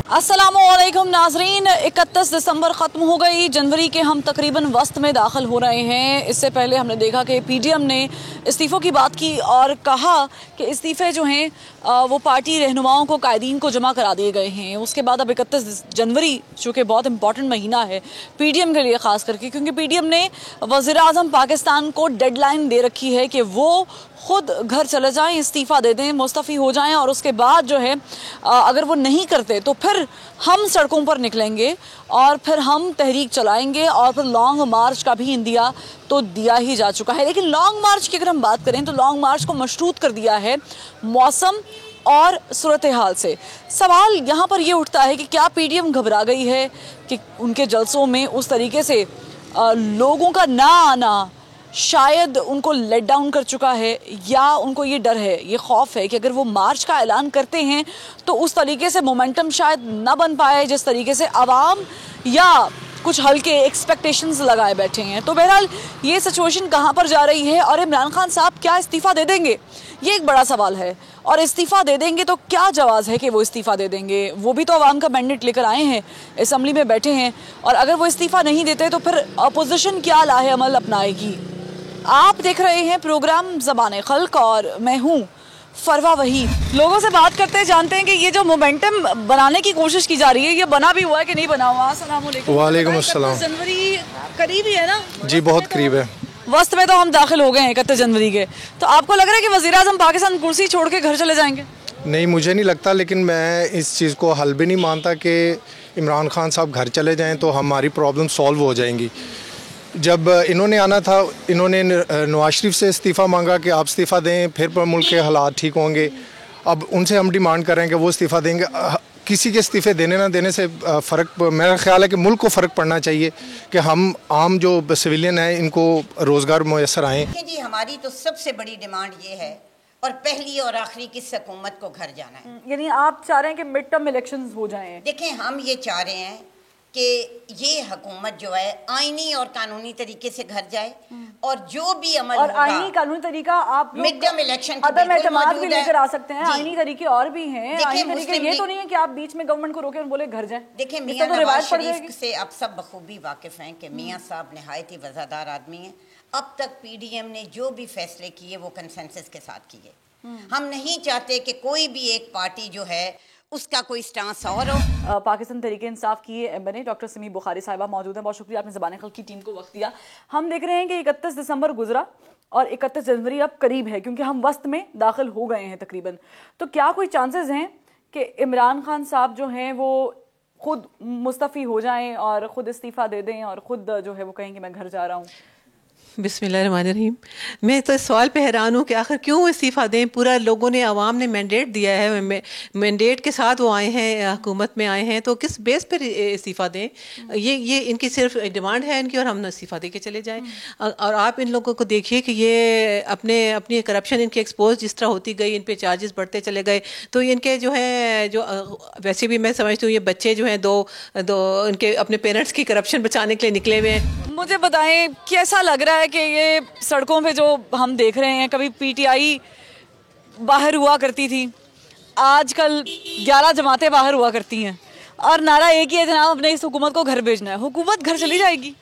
अस्सलामुअलैकुम नाजरीन, 31 दिसंबर ख़त्म हो गई, जनवरी के हम तकरीबन वस्त में दाखिल हो रहे हैं। इससे पहले हमने देखा कि पीडीएम ने इस्तीफ़ों की बात की और कहा कि इस्तीफ़े जो हैं वो पार्टी रहनुमाओं को, कायदीन को जमा करा दिए गए हैं। उसके बाद अब 31 जनवरी चूँकि बहुत इंपॉर्टेंट महीना है पीडीएम के लिए ख़ास करके, क्योंकि पीडीएम ने वज़ीर-ए-आज़म पाकिस्तान को डेडलाइन दे रखी है कि वो खुद घर चले जाएं, इस्तीफ़ा दे दें, मुस्तफ़ी हो जाएं और उसके बाद जो है अगर वो नहीं करते तो फिर हम सड़कों पर निकलेंगे और फिर हम तहरीक चलाएंगे और फिर लॉन्ग मार्च का भी इंदिया तो दिया ही जा चुका है। लेकिन लॉन्ग मार्च की अगर हम बात करें तो लॉन्ग मार्च को मशरूत कर दिया है मौसम और सूरत हाल से। सवाल यहाँ पर ये उठता है कि क्या पीडीएम घबरा गई है कि उनके जलसों में उस तरीके से लोगों का ना आना शायद उनको लेट डाउन कर चुका है, या उनको ये डर है, ये खौफ है कि अगर वो मार्च का ऐलान करते हैं तो उस तरीके से मोमेंटम शायद ना बन पाए जिस तरीके से आवाम या कुछ हल्के एक्सपेक्टेशंस लगाए बैठे हैं। तो बहरहाल ये सिचुएशन कहाँ पर जा रही है और इमरान खान साहब क्या इस्तीफ़ा दे देंगे, ये एक बड़ा सवाल है। और इस्तीफ़ा दे देंगे तो क्या जवाज़ है कि वो इस्तीफ़ा दे देंगे? वो भी तो अवाम का मैंडेट लेकर आए हैं, असम्बली में बैठे हैं, और अगर वो इस्तीफ़ा नहीं देते तो फिर अपोजिशन क्या लाहे अमल अपनाएगी? आप देख रहे हैं प्रोग्राम ज़बान खल्क और मैं हूँ फरवा वहीद। लोगों से बात करते हैं, जानते हैं कि ये जो मोमेंटम बनाने की कोशिश की जा रही है ये बना भी हुआ है कि नहीं बना हुआ। अस्सलाम वालेकुम। वालेकुम अस्सलाम। जनवरी करीब ही है ना? जी बहुत करीब है। वस्त में तो हम दाखिल हो गए हैं 31 जनवरी के। तो आपको लग रहा है कि वज़ीर-ए-आज़म पाकिस्तान कुर्सी छोड़ के घर चले जाएंगे? नहीं, मुझे नहीं लगता, लेकिन मैं इस चीज़ को हल भी नहीं मानता कि इमरान खान साहब घर चले जाएं तो हमारी प्रॉब्लम सॉल्व हो जाएंगी। जब इन्होंने आना था, इन्होंने नवाज शरीफ से इस्तीफ़ा मांगा कि आप इस्तीफ़ा दें, फिर पर मुल्क के हालात ठीक होंगे। अब उनसे हम डिमांड कर रहे हैं कि वो इस्तीफ़ा देंगे। किसी के इस्तीफ़े देने ना देने से फ़र्क, मेरा ख्याल है कि मुल्क को फ़र्क पड़ना चाहिए कि हम आम जो सिविलियन हैं इनको रोज़गार मुयसर आएँ। जी हमारी तो सबसे बड़ी डिमांड ये है, और पहली और आखिरी किस हुकूमत को घर जाना है। यानी आप चाह रहे हैं कि मिड टर्म इलेक्शंस हो जाएं? देखें, हम ये चाह रहे हैं कि ये हुकूमत जो है आईनी और कानूनी तरीके से घर जाए, और जो भी अमल और होगा, आईनी कानूनी तरीका आप मिड टर्म इलेक्शन अदम एतमाद भी लेकर आ सकते हैं। आईनी तरीके और भी हैं। आईनी तरीके मुस्लिम ये तो नहीं है कि आप बीच में गवर्नमेंट को रोके और बोले घर जाएं। देखिए, इससे मियां तो नवाज रिवायत पड़ शरीफ जाएगी। से आप सब बखूबी वाकिफ हैं कि मियां साहब नहायत ही वज़ादार आदमी हैं। अब तक पीडीएम ने जो भी फैसले किए वो कंसेंसस के साथ किए। हम नहीं चाहते कि कोई भी एक पार्टी जो है उसका कोई स्टांस और हो। पाकिस्तान तहरीक इंसाफ की एमएनए डॉक्टर सिमी बुखारी साहिबा मौजूद हैं। बहुत शुक्रिया, आपने ज़बान खल्क की टीम को वक्त दिया। हम देख रहे हैं कि 31 दिसंबर गुजरा और 31 जनवरी अब करीब है, क्योंकि हम वस्त में दाखिल हो गए हैं तकरीबन। तो क्या कोई चांसेस हैं कि इमरान खान साहब जो हैं वो खुद मुस्तफ़ी हो जाएं और ख़ुद इस्तीफ़ा दे दें और ख़ुद जो है वो कहें कि मैं घर जा रहा हूँ? बिस्मिल्लाहिर्रहमानिर्रहीम। मैं तो इस सवाल पे हैरान हूँ कि आखिर क्यों इस्तीफ़ा दें। पूरा लोगों ने, आवाम ने मैंडेट दिया है, मैंडेट के साथ वो आए हैं, हुकूमत में आए हैं, तो किस बेस पर इस्तीफ़ा दें? ये इनकी सिर्फ डिमांड है इनकी, और हम इस्तीफ़ा दे के चले जाएं। और आप इन लोगों को देखिए कि ये अपनी करप्शन इनकी एक्सपोज जिस तरह होती गई, इन पे चार्जेस बढ़ते चले गए, तो इनके जो है जो वैसे भी मैं समझती हूँ ये बच्चे जो हैं दो इनके अपने पेरेंट्स की करप्शन बचाने के लिए निकले हुए हैं। मुझे बताएं कैसा लग रहा है कि ये सड़कों पे जो हम देख रहे हैं, कभी पीटीआई बाहर हुआ करती थी, आजकल 11 जमातें बाहर हुआ करती हैं और नारा एक ही है, जनाब अपने इस हुकूमत को घर भेजना है। हुकूमत घर चली जाएगी?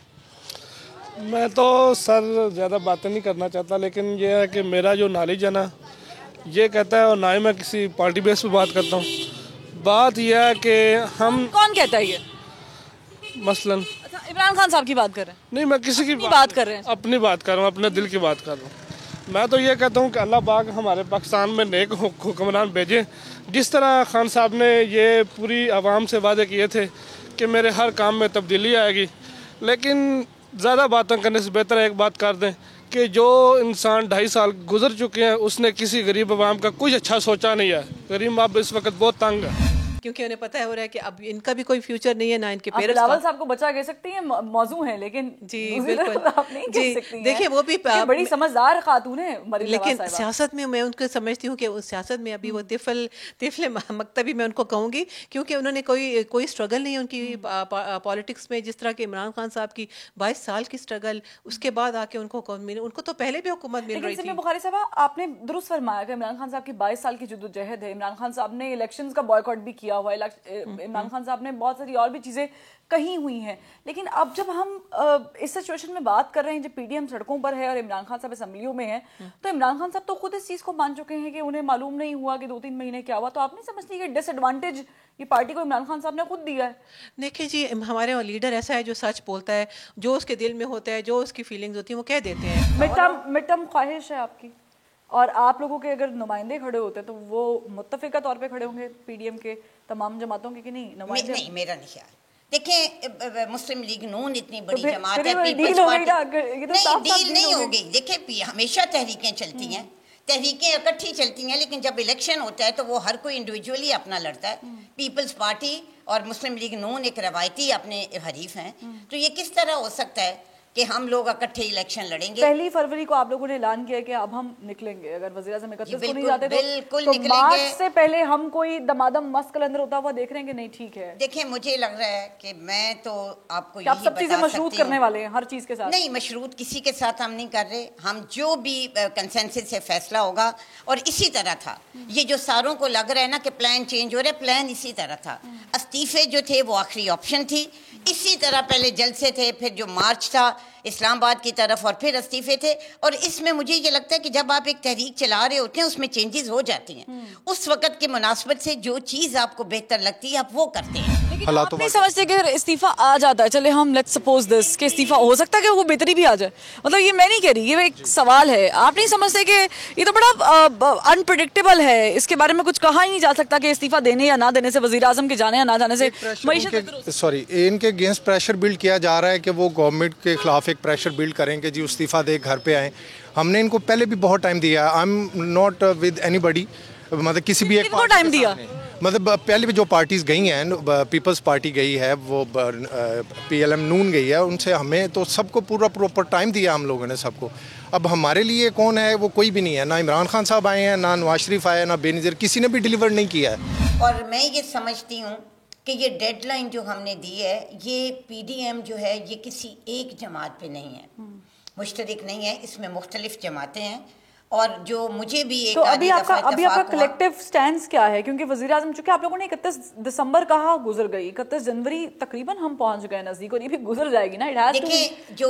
मैं तो सर ज़्यादा बातें नहीं करना चाहता, लेकिन ये है कि मेरा जो नॉलेज है ना ये कहता है, और ना ही मैं किसी पार्टी बेस पे बात करता हूँ। बात यह है कि हम, कौन कहता है ये? मसलन इमरान खान साहब की बात कर रहे हैं? नहीं, मैं किसी की बात कर रहे हैं, अपनी बात कर रहा हूँ, अपने दिल की बात कर रहा हूँ। मैं तो ये कहता हूँ कि अल्लाह पाक हमारे पाकिस्तान में नेक हुक्मरान भेजे। जिस तरह खान साहब ने ये पूरी आवाम से वादे किए थे कि मेरे हर काम में तब्दीली आएगी, लेकिन ज़्यादा बातें करने से बेहतर है एक बात कर दें कि जो इंसान 2.5 साल गुजर चुके हैं उसने किसी गरीब आवाम का कुछ अच्छा सोचा नहीं है। गरीब आप इस वक्त बहुत तंग है, क्योंकि उन्हें पता है हो रहा है कि अब इनका भी कोई फ्यूचर नहीं है, ना इनके पेरेंट्स बिलावल साहब को बचा कह सकती हैं, मौजू हैं, लेकिन जी बिल्कुल आप नहीं कह सकती हैं। देखिए वो भी बड़ी समझदार खातून है, लेकिन सियासत में मैं उनको समझती हूँ कि उस सियासत में अभी वो तिफले मकतबी मैं उनको कहूँगी, क्योंकि उन्होंने कोई स्ट्रगल नहीं उनकी पॉलिटिक्स में, जिस तरह के इमरान खान साहब की 22 साल की स्ट्रगल, उसके बाद आके उनको तो पहले भी हुकूमत मिल रही थी। बुखारी साहब, आपने दुरुस्त फरमाया कि इमरान खान साहब की 22 साल की जद्दोजहद है। इमरान खान साहब ने इलेक्शंस का बॉयकॉट भी किया दिया हुआ है, इमरान खान साहब ने बहुत सारी और भी चीज़ें कही हुई हैं। लेकिन अब जब हम इस सिचुएशन में बात कर रहे हैं, जब पीडीएम सड़कों पर है और इमरान खान साहब असेंबलियों में है, तो इमरान खान साहब तो खुद इस चीज़ को मान चुके हैं कि उन्हें मालूम नहीं हुआ कि 2-3 महीने क्या हुआ। तो आप नहीं समझती कि डिसएडवांटेज ये पार्टी को इमरान खान साहब ने खुद दिया है? देखिए जी, हमारे लीडर ऐसा है जो सच बोलता है, जो उसके दिल में होता है, जो उसकी फीलिंग्स होती हैं वो कह देते हैं। मिड टर्म ख्वाहिश है आपकी, और आप लोगों के अगर नुमाइंदे खड़े होते तो वो मुत्तफिका तौर पे खड़े होंगे पीडीएम के तमाम जमातों के, कि नहीं? नुमाइंदे नहीं, मेरा नहीं ख्याल। देखिए, मुस्लिम लीग नून इतनी बड़ी तो जमात है, डील पीपल्स हो गई ना, पार्टी ये तो नहीं, साफ-साफ डील डील नहीं हो हो गई। गई। देखिए, हमेशा तहरीकें चलती हैं, तहरीकें इकट्ठी चलती हैं, लेकिन जब इलेक्शन होता है तो वो हर कोई इंडिविजुअली अपना लड़ता है। पीपल्स पार्टी और मुस्लिम लीग नून एक रवायती अपने हरीफ हैं, तो ये किस तरह हो सकता है कि हम लोग इकट्ठे इलेक्शन लड़ेंगे? 1 फरवरी को आप लोगों ने ऐलान किया कि अब हम निकलेंगे, अगर वज़ीर-ए-आज़म 31 को नहीं जाते बिल्कुल तो निकलेंगे। मार्च से पहले हम कोई दमादम मस्त कलंदर होता हुआ देख रहे हैं कि नहीं? ठीक है, देखिए, मुझे लग रहा है कि मैं तो आपको कि आप यही सब चीजें बता मशरूत सकती करने हूँ। वाले हैं हर चीज के साथ? नहीं, मशरूत किसी के साथ हम नहीं कर रहे। हम जो भी कंसेंसस से फैसला होगा, और इसी तरह था ये जो सारों को लग रहा है ना कि प्लान चेंज हो रहा है, प्लान इसी तरह था। इस्तीफे जो थे वो आखिरी ऑप्शन थी। इसी तरह पहले जलसे थे, फिर जो मार्च था इस्लामाबाद की तरफ, और फिर इस्तीफे थे। और इसमें मुझे ये लगता है कि जब आप एक तहरीक चला रहे होते हैं उसमें चेंजेस हो जाती हैं। उस वक्त की मुनासबत से जो चीज़ आपको बेहतर लगती है आप वो करते हैं। लेकिन आप नहीं समझते कि अगर इस्तीफा आ जाता है, चले हम लेट्स सपोज दिस कि इस्तीफा हो सकता है कि वो बेहतरी भी आ जाए, मतलब ये मैं नहीं कह रही, ये एक सवाल है, आप नहीं समझते कि ये तो बड़ा अनप्रिडिक्टेबल है, इसके बारे में कुछ कहा ही नहीं जा सकता कि इस्तीफा देने या ना देने से, वज़ीर आज़म के जाने या ना जाने से इनके अगेंस्ट प्रेशर बिल्ड किया जा रहा है कि वो गवर्नमेंट के खिलाफ एक प्रेशर बिल्ड करें कि जी इस्तीफा दे, घर पे आए। हमने इनको पहले भी बहुत टाइम दिया। I am not with anybody, मतलब किसी भी एक टाइम दिया, मतलब पहले भी जो पार्टीज गई हैं, पीपल्स पार्टी गई है, वो पीएलएम नून गई है, उनसे हमें तो सबको पूरा प्रॉपर टाइम दिया हम लोगों ने सबको। अब हमारे लिए कौन है? वो कोई भी नहीं है। ना इमरान खान साहब आए हैं, ना नवाज शरीफ आए, ना बेनज़ीर, किसी ने भी डिलीवर नहीं किया है। और मैं ये समझती हूँ कि ये डेडलाइन जो हमने दी है, ये पीडीएम जो है ये किसी एक जमात पे नहीं है, मुश्तरक नहीं है, इसमें मुख्तलिफ जमातें हैं। और जो मुझे भी एक तो अभी आपका कलेक्टिव स्टैंड क्या है? क्योंकि वज़ीर आज़म, चूंकि आप लोगों ने 31 दिसंबर कहा, गुजर गई, 31 जनवरी तकरीबन हम पहुंच गए नजदीक, और ये भी गुजर जाएगी ना। देखिए, जो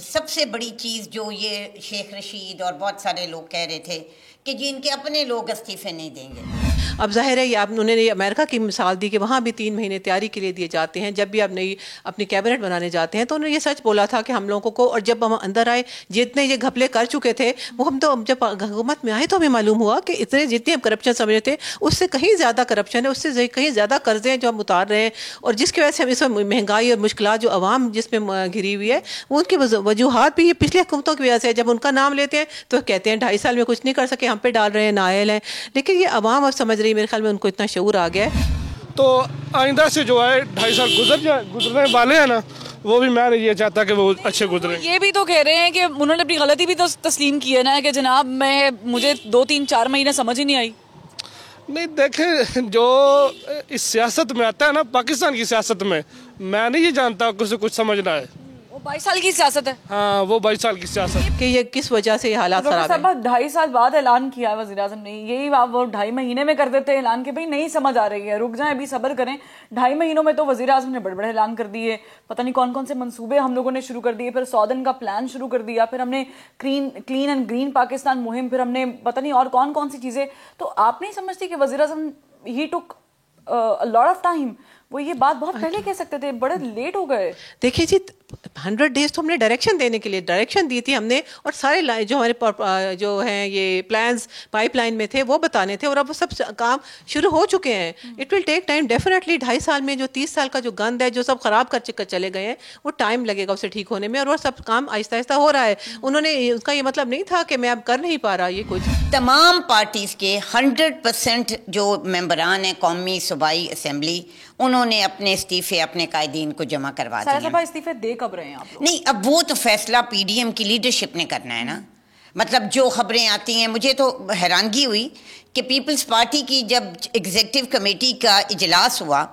सबसे बड़ी चीज़ जो ये शेख रशीद और बहुत सारे लोग कह रहे थे कि जी इनके अपने लोग इस्तीफे नहीं देंगे। अब जाहिर है ये आप उन्होंने अमेरिका की मिसाल दी कि वहाँ भी 3 महीने तैयारी के लिए दिए जाते हैं। जब भी आप नई अपनी कैबिनेट बनाने जाते हैं तो उन्होंने ये सच बोला था कि हम लोगों को, और जब हम अंदर आए जितने ये घपले कर चुके थे वो हम तो जब हुकूमत में आए तो हमें मालूम हुआ कि इतने जितने हम करप्शन समझ रहे थे उससे कहीं ज़्यादा करप्शन है, उससे कहीं ज़्यादा कर्जे हैं जो हम उतार रहे हैं, और जिसकी वजह से हम इसमें महंगाई और मुश्किलात जो आवाम जिसमें घिरी हुई है वो उनकी वजूहात भी ये पिछली हुकूमतों की वजह से। जब उनका नाम लेते हैं तो कहते हैं 2.5 साल में कुछ नहीं कर सके, हम पे डाल रहे हैं, नायल हैं। लेकिन ये आवाम अब समझ रही है, मेरे ख्याल में उनको इतना शऊर आ गया है। तो आइंदा से जो है 2.5 साल गुजरने वाले हैं ना, वो भी मैं ये चाहता कि वो अच्छे गुजरे। ये भी तो कह रहे हैं कि उन्होंने अपनी गलती भी तो तस्लीम की है ना, कि जनाब मुझे 2-3-4 महीने समझ ही नहीं आई। नहीं, देखें, जो इस सियासत में आता है ना, पाकिस्तान की सियासत में, मैं नहीं ये जानता कि उसे कुछ समझना है। वो 22 साल की सियासत है। हाँ, वो 22 साल की सियासत कि ये किस वजह से ये हालात खराब है। 2.5 साल बाद ऐलान किया है वज़ीर आज़म ने, यही वो 2.5 महीने में कर देते ऐलान के भाई नहीं समझ आ रही है, रुक जाएं, अभी सब्र करें। 2.5 महीनों में तो वज़ीर आज़म ने बड़े-बड़े ऐलान कर दिए, पता नहीं कौन कौन से मंसूबे हम लोगों ने शुरू कर दिए, फिर 100 दिन का प्लान शुरू कर दिया, फिर हमने क्लीन एंड ग्रीन पाकिस्तान मुहिम, फिर हमने पता नहीं और कौन कौन सी चीज़ें। तो आप नहीं समझती कि वज़ीर आज़म ही टुक अ लॉट ऑफ टाइम? वो ये बात बहुत पहले कह सकते थे, बड़े लेट हो गए। देखिए जी, 100 डेज तो हमने डायरेक्शन देने के लिए डायरेक्शन दी थी हमने, और सारे जो हमारे जो हैं ये प्लान्स पाइपलाइन में थे वो बताने थे, और अब वो सब काम शुरू हो चुके हैं। It will take time definitely. 2.5 साल में जो 30 साल का जो गंद है, जो सब खराब कर चले गए हैं, वो टाइम लगेगा उसे ठीक होने में, और वो सब काम आहिस्ता आहिस्ता हो रहा है। उन्होंने, उसका ये मतलब नहीं था कि मैं अब कर नहीं पा रहा ये कुछ। तमाम पार्टीज़ के 100% जो मेंबरान हैं कौमी सूबाई असम्बली, उन्होंने अपने इस्तीफे अपने कायदीन को जमा करवा दिए। इस्तीफे दे कब रहे हैं आप लोग? नहीं, अब वो तो फैसला पीडीएम की लीडरशिप ने करना है ना। मतलब जो खबरें आती हैं, मुझे तो हैरानगी हुई कि पीपल्स पार्टी की जब एग्जीक्यूटिव कमेटी का इजलास हुआ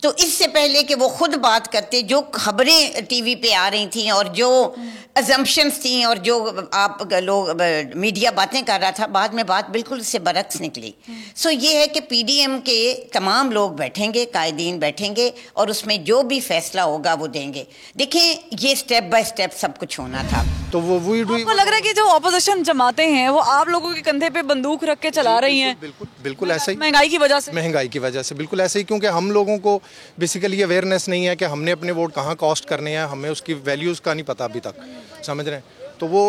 तो इससे पहले कि वो खुद बात करते, जो खबरें टीवी पे आ रही थी और जो अजम्पशंस थी और जो आप लोग मीडिया बातें कर रहा था, बाद में बात बिल्कुल उससे बरक्स निकली। सो ये है कि पीडीएम के तमाम लोग बैठेंगे, कायदीन बैठेंगे और उसमें जो भी फैसला होगा वो देंगे। देखें, ये स्टेप बाय स्टेप सब कुछ होना था। तो वो आपको लग रहा है कि जो ऑपोजिशन जमाते हैं वो आप लोगों के कंधे पे बंदूक रख के चला रही हैं? बिल्कुल बिल्कुल ऐसा ही, महंगाई की वजह से। महंगाई की वजह से बिल्कुल ऐसे ही, क्योंकि हम लोगों को बेसिकली अवेयरनेस नहीं है कि हमने अपने वोट कहाँ कॉस्ट करने हैं, हमें उसकी वैल्यूज़ का नहीं पता अभी तक, समझ रहे हैं। तो वो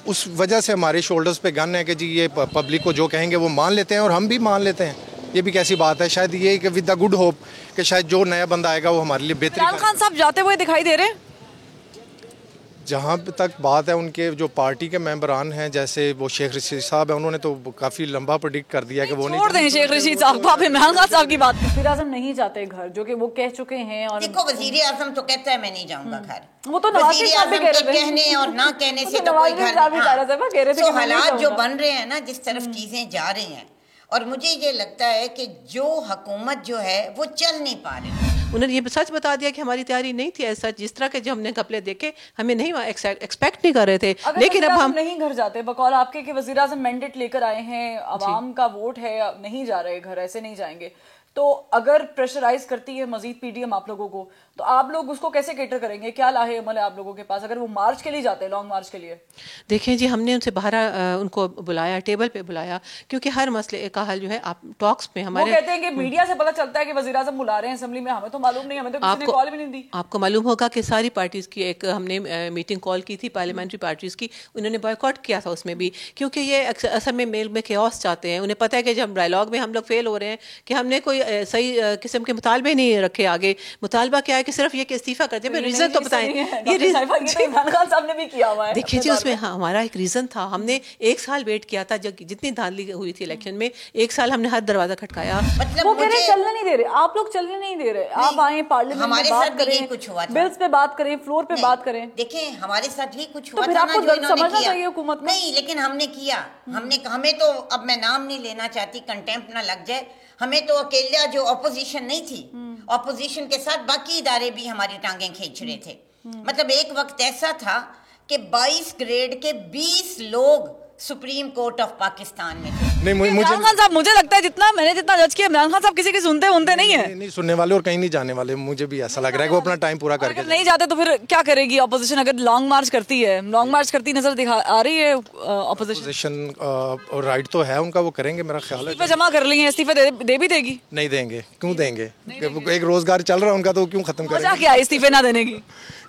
उस वजह से हमारे शोल्डर्स पे गन है कि जी ये पब्लिक को जो कहेंगे वो मान लेते हैं और हम भी मान लेते हैं। ये भी कैसी बात है, शायद ये कि विद द गुड होप कि शायद जो नया बंदा आएगा वो हमारे लिए बेहतरीन। इमरान खान साहब जाते हुए दिखाई दे रहे हैं? जहाँ तक बात है, उनके जो पार्टी के मेंबरान हैं, जैसे वो शेख रशीद साहब हैं, उन्होंने तो काफ़ी लंबा प्रेडिक्ट कर दिया कि वो नहीं छोड़ दें शेख रशीद साहब को, आप इमरान खान साहब की बात। वज़ीर आज़म नहीं जाते घर, जो कि वो कह चुके हैं। और देखो, वज़ीर आज़म तो कहता है मैं नहीं जाऊंगा घर, वो तो नवाज शरीफ साहब भी कह रहे थे। कहने और ना कहने से तो कोई घर नहीं। हालात जो बन रहे हैं ना, जिस तरफ चीजें जा रही हैं, और मुझे ये लगता है कि जो हुकूमत जो है वो चल नहीं पा रही। उन्होंने ये सच बता दिया कि हमारी तैयारी नहीं थी ऐसा, जिस तरह के जो हमने घपले देखे हमें नहीं एक्सपेक्ट नहीं कर रहे थे। लेकिन अब हम नहीं घर जाते बकौल आपके कि वज़ीर आज़म मैंडेट लेकर आए हैं, अवाम का वोट है, नहीं जा रहे घर, ऐसे नहीं जाएंगे, तो अगर प्रेशराइज करती है मजीद पीडीएम आप लोगों को, तो आप लोग उसको कैसे केटर करेंगे? क्या लाहे अमल है आप लोगों के पास अगर वो मार्च के लिए जाते हैं, लॉन्ग मार्च के लिए? देखें जी, हमने उनसे बाहर उनको बुलाया, टेबल पे बुलाया, क्योंकि हर मसले का हल जो है आप टॉक्स में हमारे। वो कहते हैं कि मीडिया से पता चलता है कि वज़ीर आज़म बुला रहे हैं असेंबली में, हमें तो मालूम नहीं, हमें तो किसी ने कॉल भी नहीं दी। आपको मालूम होगा कि सारी पार्टीज की एक हमने मीटिंग कॉल की थी, पार्लियामेंट्री पार्टीज की, उन्होंने बॉयकॉट किया था उसमें भी, क्योंकि ये असल में मेल में केओस चाहते हैं। उन्हें पता है कि जब डायलॉग में हम लोग फेल हो रहे हैं कि हमने कोई सही किस्म के मुतालबे नहीं रखे आगे। मुतालबा क्या है कि सिर्फ ये कि इस्तीफा कर दे, रीजन तो बताएं। ये इमरान खान साहब ने भी किया हुआ है। देखिए जी, उसमें हमारा एक रीजन था, हमने 1 साल वेट किया था, जब जितनी धांधली हुई थी इलेक्शन में, 1 साल हमने हर दरवाजा खटकाया। मतलब वो कह रहे चलने नहीं दे रहे, आप लोग चलने नहीं दे रहे, आप आए पार्लियामेंट में बात करें, कुछ हुआ था, बिल्स पे बात करें, फ्लोर पे बात करें। देखें, हमारे साथ ही कुछ तो हुआ फिर था आपको ना, जो समझना चाहिए हुकूमत को। नहीं, लेकिन हमने किया, हमें तो, अब मैं नाम नहीं लेना चाहती, कंटेम्प्ट ना लग जाए, हमें तो अकेला जो ऑपोजिशन नहीं थी, ऑपोजिशन के साथ बाकी इदारे भी हमारी टांगें खींच रहे थे। मतलब एक वक्त ऐसा था कि 22 ग्रेड के 20 लोग सुप्रीम कोर्ट ऑफ पाकिस्तान में थे। नहीं, मुझे इमरान खान साहब, मुझे लगता है जितना जज किया, इमरान खान साहब किसी की सुनते नहीं है। नहीं सुनने वाले और कहीं नहीं जाने वाले, मुझे भी ऐसा लग रहा है कि वो अपना टाइम पूरा करके नहीं जाते तो फिर क्या करेगी ऑपोजिशन? अगर लॉन्ग मार्च करती है, लॉन्ग मार्च करती नजर आ रही है ऑपोजिशन, और राइट तो है उनका, वो करेंगे मेरा ख्याल है। इस्तीफे जमा कर लिए हैं, इस्तीफे दे भी देगी? नहीं देंगे, क्यों देंगे? एक रोजगार चल रहा है उनका, तो क्यों खत्म करेंगे? क्या है इस्तीफे ना देने की?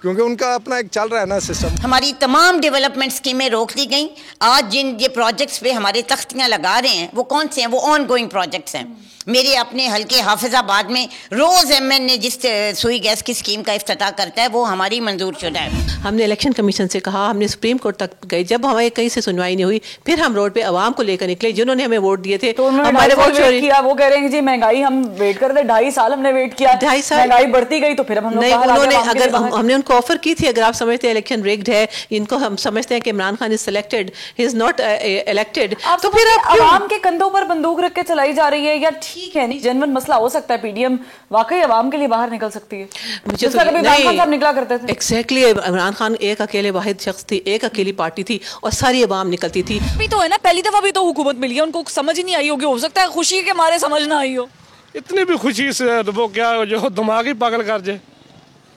क्योंकि उनका अपना एक चल रहा है ना सिस्टम। हमारी तमाम डेवलपमेंट स्कीमें रोक दी गई। आज जिन ये प्रोजेक्ट्स पे हमारे तख्तियां लगा रहे हैं वो कौन से हैं? वो ऑन गोइंग प्रोजेक्ट्स हैं। मेरे अपने हल्के हाफिजाबाद में रोज एमएन ने जिस सुई गैस की स्कीम का इफ्तिताह करता है वो हमारी मंजूर शुदा है। हमने इलेक्शन कमीशन से कहा, हमने सुप्रीम कोर्ट तक गए, जब हमारे कहीं से सुनवाई नहीं हुई, फिर हम रोड पे आवाम को लेकर निकले जिन्होंने हमें वोट दिए थे। तो हमारे वोट किया, वो कह रहे हैं जी महंगाई, हम वेट कर रहे, 2.5 साल हमने वेट किया, 2.5 साल महंगाई बढ़ती गई, तो फिर हम नहीं, उन्होंने अगर हमने उनको ऑफर की थी, अगर आप समझते हैं इलेक्शन रिग्ड है, इनको हम समझते हैं कि Imran Khan is selected, he is not elected, तो फिर आवाम के कंधों पर बंदूक रख के चलाई जा रही है? या ठीक है, नहीं जेन्युइन मसला हो सकता है, पीडीएम वाकई आवाम के लिए बाहर निकल सकती है, मुझे तो इमरान खान साहब निकला करते थे। एग्जैक्टली, इमरान खान एक अकेले वाहिद शख्स थी, एक अकेली पार्टी थी और सारी आवाम निकलती थी। भी तो है ना, पहली दफा भी तो हुकूमत मिली है, उनको समझ ही नहीं आई होगी, हो सकता है खुशी के मारे समझ ना आई हो। इतनी भी खुशी से वो क्या जो दिमाग ही पागल कर जाए।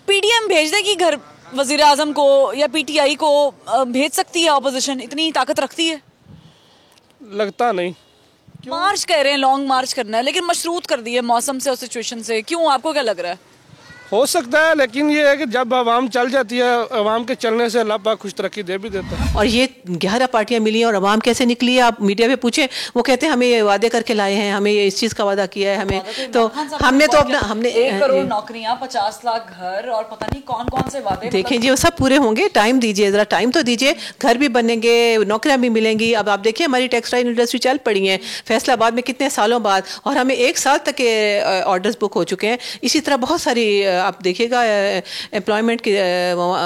पीडीएम भेज देगी घर वजीर आजम को, या पीटीआई को भेज सकती है ऑपोजिशन? इतनी ताकत रखती है? लगता नहीं। मार्च कह रहे हैं, लॉन्ग मार्च करना है, लेकिन मशरूत कर दी है मौसम से और सिचुएशन से, क्यों? आपको क्या लग रहा है? हो सकता है, लेकिन ये है कि जब आवाम चल जाती है, आवाम के चलने से अल्लाह पाक खुश तरक्की दे भी देता है। और ये 11 पार्टियां मिली हैं और आवाम कैसे निकली है? आप मीडिया पे पूछे, वो कहते हैं हमें ये वादे करके लाए हैं, हमें ये इस चीज़ का वादा किया है, हमें तो हमने तो अपना हमने 1 करोड़ नौकरियां, 50 लाख घर और पता नहीं कौन कौन से वादे। देखें जी, वो सब पूरे होंगे, टाइम दीजिए, जरा टाइम तो दीजिए, घर भी बनेंगे, नौकरियां भी मिलेंगी। अब आप देखिए हमारी टेक्सटाइल इंडस्ट्री चल पड़ी है फैसलाबाद में कितने सालों बाद, और हमें 1 साल तक के ऑर्डर्स बुक हो चुके हैं। इसी तरह बहुत सारी आप देखिएगा एम्प्लॉयमेंट के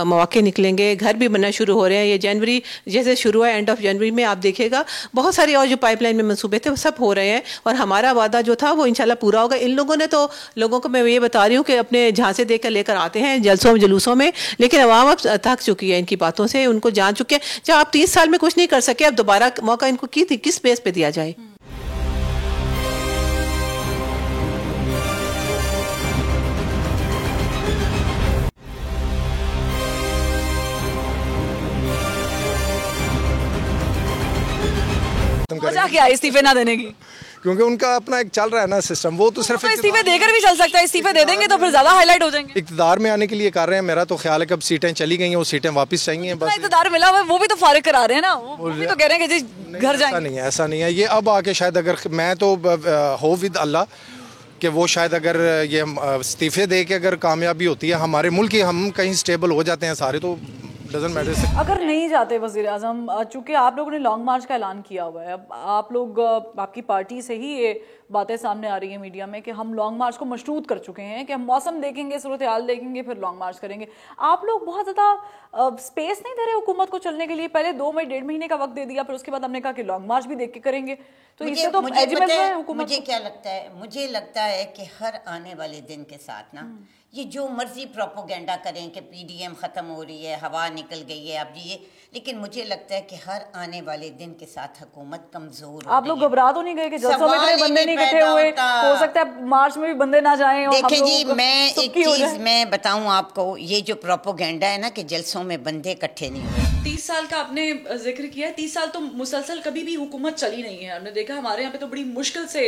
मौके निकलेंगे, घर भी बनना शुरू हो रहे हैं। ये जनवरी जैसे शुरू हुआ, एंड ऑफ जनवरी में आप देखिएगा बहुत सारी और जो पाइपलाइन में मंसूबे थे वो सब हो रहे हैं, और हमारा वादा जो था वो इंशाल्लाह पूरा होगा। इन लोगों ने तो लोगों को मैं ये बता रही हूँ कि अपने झांसे देकर लेकर आते हैं जलसों जुलूसों में, लेकिन अवाम अब थक चुकी है इनकी बातों से, उनको जान चुके हैं। जब आप 30 साल में कुछ नहीं कर सके, अब दोबारा मौका इनको किस बेस पे दिया जाए। वजह क्या है इस्तीफे ना देने की? क्योंकि उनका अपना एक चल रहा है ना सिस्टम, वो तो सिर्फ इस्तीफे देकर भी चल सकता है, इस्तीफे दे देंगे तो फिर ज्यादा हाईलाइट हो जाएंगे। इक़्तिदार में आने के लिए कर रहे हैं। मेरा तो ख्याल है कि अब सीटें चली गई हैं, वो सीटें वापस चाहिए बस। इक़्तिदार मिला हुआ है, वो भी तो फारिग करा रहे हैं ना, वो भी तो कह रहे हैं कि जी घर जाएंगे। ऐसा नहीं है। ये अब आके शायद, अगर मैं तो हो विद अल्लाह कि वो शायद अगर ये इस्तीफे दे के अगर कामयाबी होती है हमारे मुल्क की, हम कहीं स्टेबल हो जाते हैं सारे, तो डजंट मैटर। अगर नहीं जाते वज़ीर आज़म, चूँकि आप लोगों ने लॉन्ग मार्च का ऐलान किया हुआ है, अब आप लोग, आपकी पार्टी से ही ये बातें सामने आ रही है मीडिया में कि हम लॉन्ग मार्च को मशरूत कर चुके हैं, कि हम मौसम देखेंगे, सूरत हाल देखेंगे, फिर लॉन्ग मार्च करेंगे। आप लोग बहुत ज़्यादा स्पेस नहीं दे रहे हुकूमत को चलने के लिए? पहले 2 महीने 1.5 महीने का वक्त दे दिया, फिर उसके बाद हमने कहा कि लॉन्ग मार्च भी देख के करेंगे, तो इससे तो मुझे क्या लगता है, मुझे लगता है कि हर आने वाले दिन के साथ ना ये जो मर्जी प्रोपोगेंडा करें कि पीडीएम ख़त्म हो रही है, हवा निकल गई है, अब ये, लेकिन मुझे लगता है कि हर आने वाले दिन के साथ हुकूमत कमज़ोर। आप लोग घबरा तो नहीं गए कि जलसों में इतने बंदे नहीं इकट्ठे हुए, हो सकता है मार्च में भी बंदे ना जाएं? देखिए जी, मैं एक चीज़ मैं बताऊं आपको, ये जो प्रोपोगेंडा है ना कि जलसों में बंदे इकट्ठे नहीं हुए। 30 साल का आपने जिक्र किया है, 30 साल तो मुसलसल कभी भी हुकूमत चली नहीं है। हमने देखा हमारे यहाँ पे तो बड़ी मुश्किल से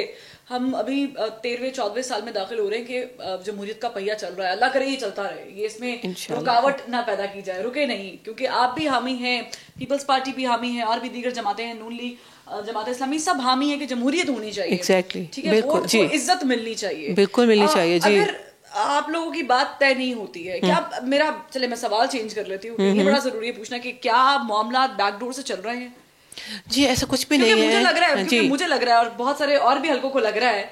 हम अभी 13वें 14वें साल में दाखिल हो रहे हैं कि जमहूरियत का पहिया चल रहा है। अल्लाह करे ये चलता रहे, ये इसमें रुकावट ना पैदा की जाए, रुके नहीं, क्योंकि आप भी हामी हैं, पीपल्स पार्टी भी हामी है, और भी दीगर जमातें हैं, नून लीग, जमात इस्लामी, सब हामी है कि जमहूरियत होनी चाहिए। एग्जैक्टली, ठीक है, वोट को इज्जत मिलनी चाहिए, बिल्कुल मिलनी चाहिए जी। अगर आप लोगों की बात तय नहीं होती है क्या? मेरा, चले मैं सवाल चेंज कर लेती हूँ, ये बड़ा जरूरी है पूछना कि क्या मामला बैकडोर से चल रहे हैं? जी ऐसा कुछ भी नहीं है। मुझे लग रहा है और बहुत सारे और भी हलकों को लग रहा है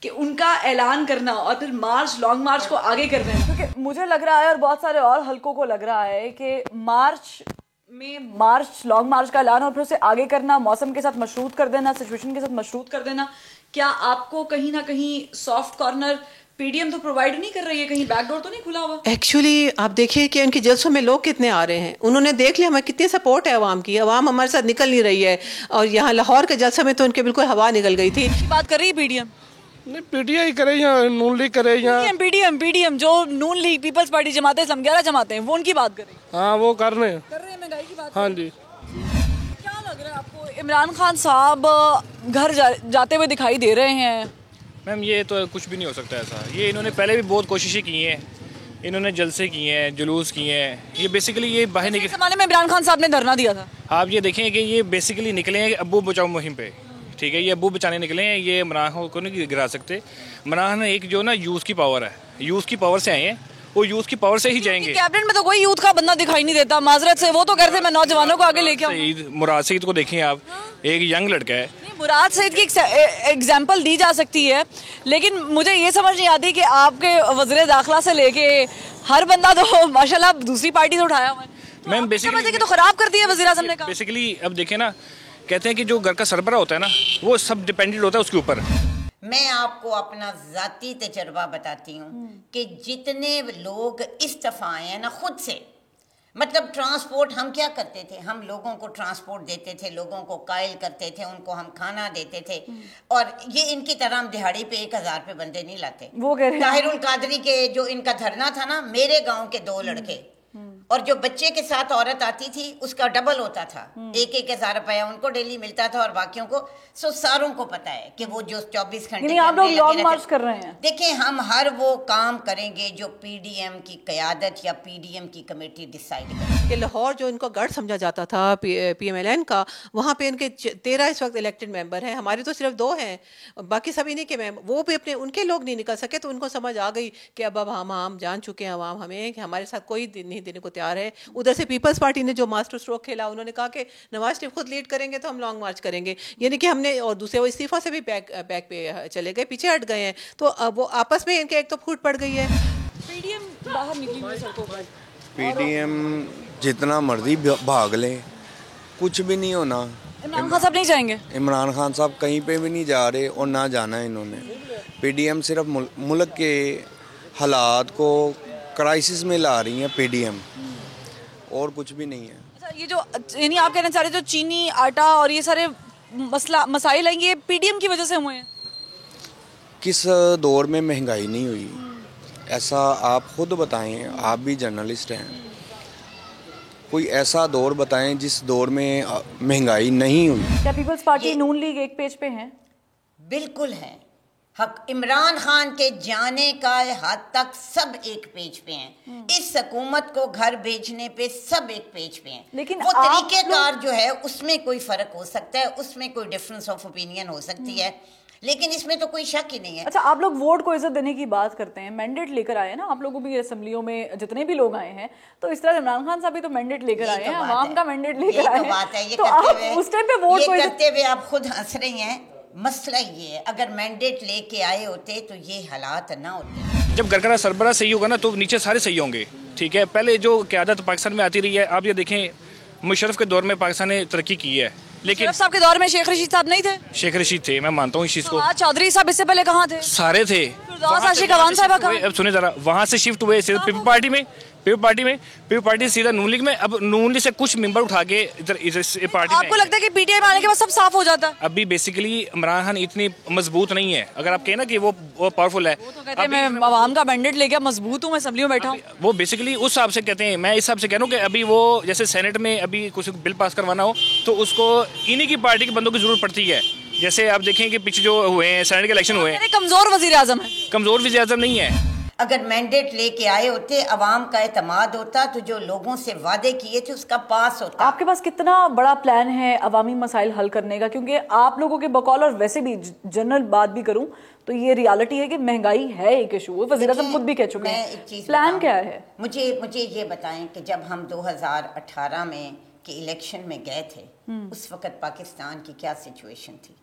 कि उनका ऐलान करना और फिर मार्च, लॉन्ग मार्च को आगे कर देना, क्योंकि मुझे लग रहा है और बहुत सारे और हलकों को लग रहा है कि मार्च, लॉन्ग मार्च का ऐलान और फिर उसे आगे करना, मौसम के साथ मशरूत कर देना, सिचुएशन के साथ मशरूत कर देना, क्या आपको कहीं ना कहीं सॉफ्ट कॉर्नर पीडीएम तो प्रोवाइड नहीं कर रही है? कहीं बैकडोर तो नहीं खुला हुआ? एक्चुअली आप देखिए कि उनके जलसों में लोग कितने आ रहे हैं, उन्होंने देख लिया हमें कितनी सपोर्ट है अवाम की, अवाम हमारे साथ निकल नहीं रही है, और यहाँ लाहौर के जलसे में तो उनके बिल्कुल हवा निकल गई थी। बात कर रही है पीडीएम? नहीं, पीटीआई करे या नून लीग करे या पीडीएम जो नून लीग, पीपल्स पार्टी, जमात इस्लाम 11 जमाते हैं, वो उनकी बात कर रही है। हाँ, वो कर रहे हैं महंगाई की बात। हाँ जी। क्या लग रहा है आपको, इमरान खान साहब घर जाते हुए दिखाई दे रहे हैं? मैम ये तो कुछ भी नहीं हो सकता ऐसा, ये इन्होंने पहले भी बहुत कोशिशें की हैं, इन्होंने जलसे किए हैं, जुलूस किए हैं, ये बेसिकली ये बाहर निकले। ज़माने में इमरान खान साहब ने धरना दिया था। आप ये देखें कि ये बेसिकली निकले हैं अब्बू बचाओ मुहिम पे, ठीक है, ये अब्बू बचाने निकले हैं, ये इमरान को नहीं गिरा सकते। इमरान एक जो ना यूथ की पावर है, यूथ की पावर से आए हैं, वो यूथ की पावर से ही जाएंगे। कैबिनेट में तो कोई यूथ का बंदा दिखाई नहीं देता, माजरत से, वो तो कहते हैं मैं नौजवानों को आगे लेके आऊं। मुराद सईद को देखें आप, एक यंग लड़का है। मुराद सईद की एग्जाम्पल दी जा सकती है, लेकिन मुझे ये समझ नहीं आती कि आपके वज़ीर दाखिला से लेके हर बंदा तो माशाल्लाह दूसरी पार्टी से उठाया हुआ है। मैम बेसिकली तो खराब कर दिया वज़ीर आज़म ने कहा। बेसिकली अब देखें ना, कहते हैं कि जो घर का सरबराह होता है ना, वो सब डिपेंडेंट होता है उसके ऊपर। मैं आपको अपना ज़ाती तजर्बा बताती हूँ कि जितने लोग इस्तीफा आए हैं ना खुद से, मतलब ट्रांसपोर्ट, हम क्या करते थे, हम लोगों को ट्रांसपोर्ट देते थे, लोगों को कायल करते थे, उनको हम खाना देते थे, और ये इनकी तरह हम दिहाड़ी पे 1000 पे बंदे नहीं लाते। वो कह रहे हैं ताहिरुल कादरी के जो इनका धरना था ना, मेरे गांव के 2 लड़के और जो बच्चे के साथ औरत आती थी उसका डबल होता था, 1,000 रुपया उनको डेली मिलता था और बाकियों को। सो सारों को पता है कि वो जो 24 घंटे आप लोग लॉन्ग मार्च कर रहे हैं। देखिए, हम हर वो काम करेंगे जो पीडीएम की क़यादत या पीडीएम की कमेटी डिसाइड करे। कि लाहौर जो इनको गढ़ समझा जाता था पीएमएलएन का, वहाँ पे इनके 13 इस वक्त इलेक्टेड मेंबर हैं, हमारे तो सिर्फ 2 हैं, बाकी सभी नहीं के वो भी अपने उनके लोग नहीं निकल सके, तो उनको समझ आ गई कि अब हम जान चुके हैं अवाम हमें कि हमारे साथ कोई नहीं देने को तैयार है। उधर से पीपल्स पार्टी ने जो मास्टर स्ट्रोक खेला, उन्होंने कहा कि नवाज शरीफ खुद लीड करेंगे तो हम लॉन्ग मार्च करेंगे, यानी कि हमने, और दूसरे वो इस्तीफा से भी बैक पे चले गए, पीछे हट गए हैं, तो अब वो आपस में इनके एक तो फूट पड़ गई है। पीडीएम बाहर निकली हुई है सड़कों पर। पीडीएम जितना मर्जी भाग लें, कुछ भी नहीं होना। इमरान खान साहब नहीं जाएंगे? इमरान खान साहब कहीं पे भी नहीं जा रहे और ना जाना है इन्होंने। पीडीएम सिर्फ मुल्क के हालात को क्राइसिस में ला रही है पीडीएम, और कुछ भी नहीं है। अच्छा, ये जो यानी आप कहना चाह रहे हैं जो चीनी, आटा और ये सारे मसाइल आएंगे, ये पीडीएम की वजह से हुए हैं? किस दौर में महंगाई नहीं हुई, ऐसा आप खुद बताएं, आप भी जर्नलिस्ट हैं। कोई ऐसा दौर बताएं जिस दौर में महंगाई नहीं हुई। क्या पीपल्स पार्टी नून लीग एक पेज पे है? बिल्कुल है। हक इमरान खान के जाने का हद तक सब एक पेज पे हैं। इस हुकूमत को घर भेजने पे सब एक पेज पे हैं। लेकिन वो तरीकेकार जो है उसमें कोई फर्क हो सकता है, उसमें कोई डिफरेंस ऑफ ओपिनियन हो सकती है, लेकिन इसमें तो कोई शक ही नहीं है। अच्छा, आप लोग वोट को इज्जत देने की बात करते हैं, मैंडेट लेकर आए हैं ना, आप लोगों भी असेंबलियों में जितने भी लोग आए हैं, तो इस तरह इमरान खान साहब भी तो मैंडेट लेकर आए हैं, आवाम का मैंडेट लेकर आए हैं, तो आप उस टाइम पे वोट को करते हुए आप खुद हंस रही हैं। मसला ये है, अगर मैंडेट लेके आए होते तो ये हालात ना होते। जब गरगरा सरबरा सही होगा ना, तो नीचे सारे सही होंगे। ठीक है, पहले जो क़यादत पाकिस्तान में आती रही है, आप ये देखें मुशर्रफ के दौर में पाकिस्तान ने तरक्की की है, लेकिन साहब के दौर में शेख रशीद साहब नहीं थे? शेख रशीद थे, मैं मानता हूँ इस चीज़ को। चौधरी साहब इससे पहले कहाँ थे? सारे थे। अब सुने जरा, वहाँ से शिफ्ट हुए पीपल पार्टी में, पीपल पार्टी सीधा नून लीग में। अब नून लीग से कुछ मेंबर उठा के इधर पार्टी में। आपको लगता है कि पीटीआई आने के बाद सब साफ हो जाता है? अभी बेसिकली इमरान खान इतनी मजबूत नहीं है। अगर आप कहें ना कि वो पावरफुल है, वो तो कहते हैं मैं आवाम का मैंडेट लेके मजबूत हूँ, मैं असेंबली में बैठा हूँ। वो बेसिकली उस हिसाब से कहते हैं। मैं इस हिसाब से कह रहा हूँ कि अभी वो जैसे सेनेट में अभी कुछ बिल पास करवाना हो तो उसको इन्हीं की पार्टी के बंदों की जरूरत पड़ती है। जैसे आप देखें कि पीछे जो हुए हैं सेनेट के इलेक्शन हुए हैं, कमजोर वजीर आजम है। कमजोर वजीर आजम नहीं है। अगर मैंडेट लेके आए होते, अवाम का एतमाद होता, तो जो लोगों से वादे किए थे उसका पास होता। आपके पास कितना बड़ा प्लान है अवामी मसाइल हल करने का? क्योंकि आप लोगों के बकौल, और वैसे भी जनरल बात भी करूं तो ये रियलिटी है कि महंगाई है एक इशू, वज़ीर आज़म खुद भी कह चुके हैं। प्लान क्या है? मुझे ये बताएं कि जब हम 2018 में के इलेक्शन में गए थे, उस वक्त पाकिस्तान की क्या सिचुएशन थी?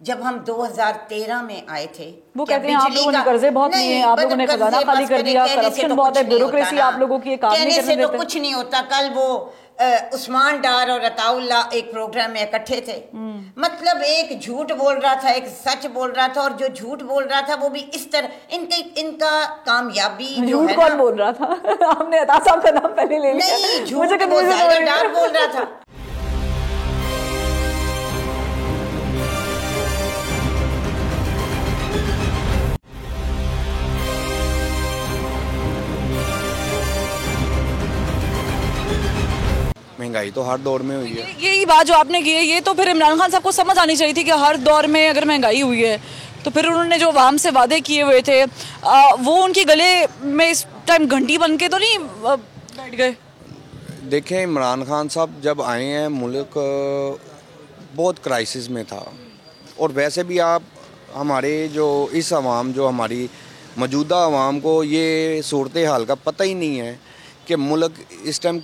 जब हम 2013 में आए थे, वो कहते हैं आप लोगों ने कर्जे बहुत लिए हैं, आप लोगों ने खजाना खाली कर दिया, करप्शन बहुत है, ब्यूरोक्रेसी आप लोगों की काम नहीं करने देते। तो कुछ नहीं होता। कल वो उस्मान डार और अताउल्ला एक प्रोग्राम में इकट्ठे थे, मतलब एक झूठ बोल रहा था, एक सच बोल रहा था, और जो झूठ बोल रहा था वो भी इस तरह इनका कामयाबी झूठ कौन बोल रहा था? आपने अता साहब का नाम पहले ले लिया। नहीं, झूठ डार बोल रहा था। महंगाई तो हर दौर में हुई है। यही बात जो आपने की है, ये तो फिर इमरान खान साहब को समझ आनी चाहिए थी कि हर दौर में अगर महंगाई हुई है तो फिर उन्होंने जो आवाम से वादे किए हुए थे वो उनके गले में इस टाइम घंटी बन के तो नहीं बैठ गए? देखें, इमरान खान साहब जब आए हैं मुल्क बहुत क्राइसिस में था, और वैसे भी आप हमारे जो इस आवाम, जो हमारी मौजूदा आवाम को ये सूरत हाल का पता ही नहीं है कि मुल्क इस टाइम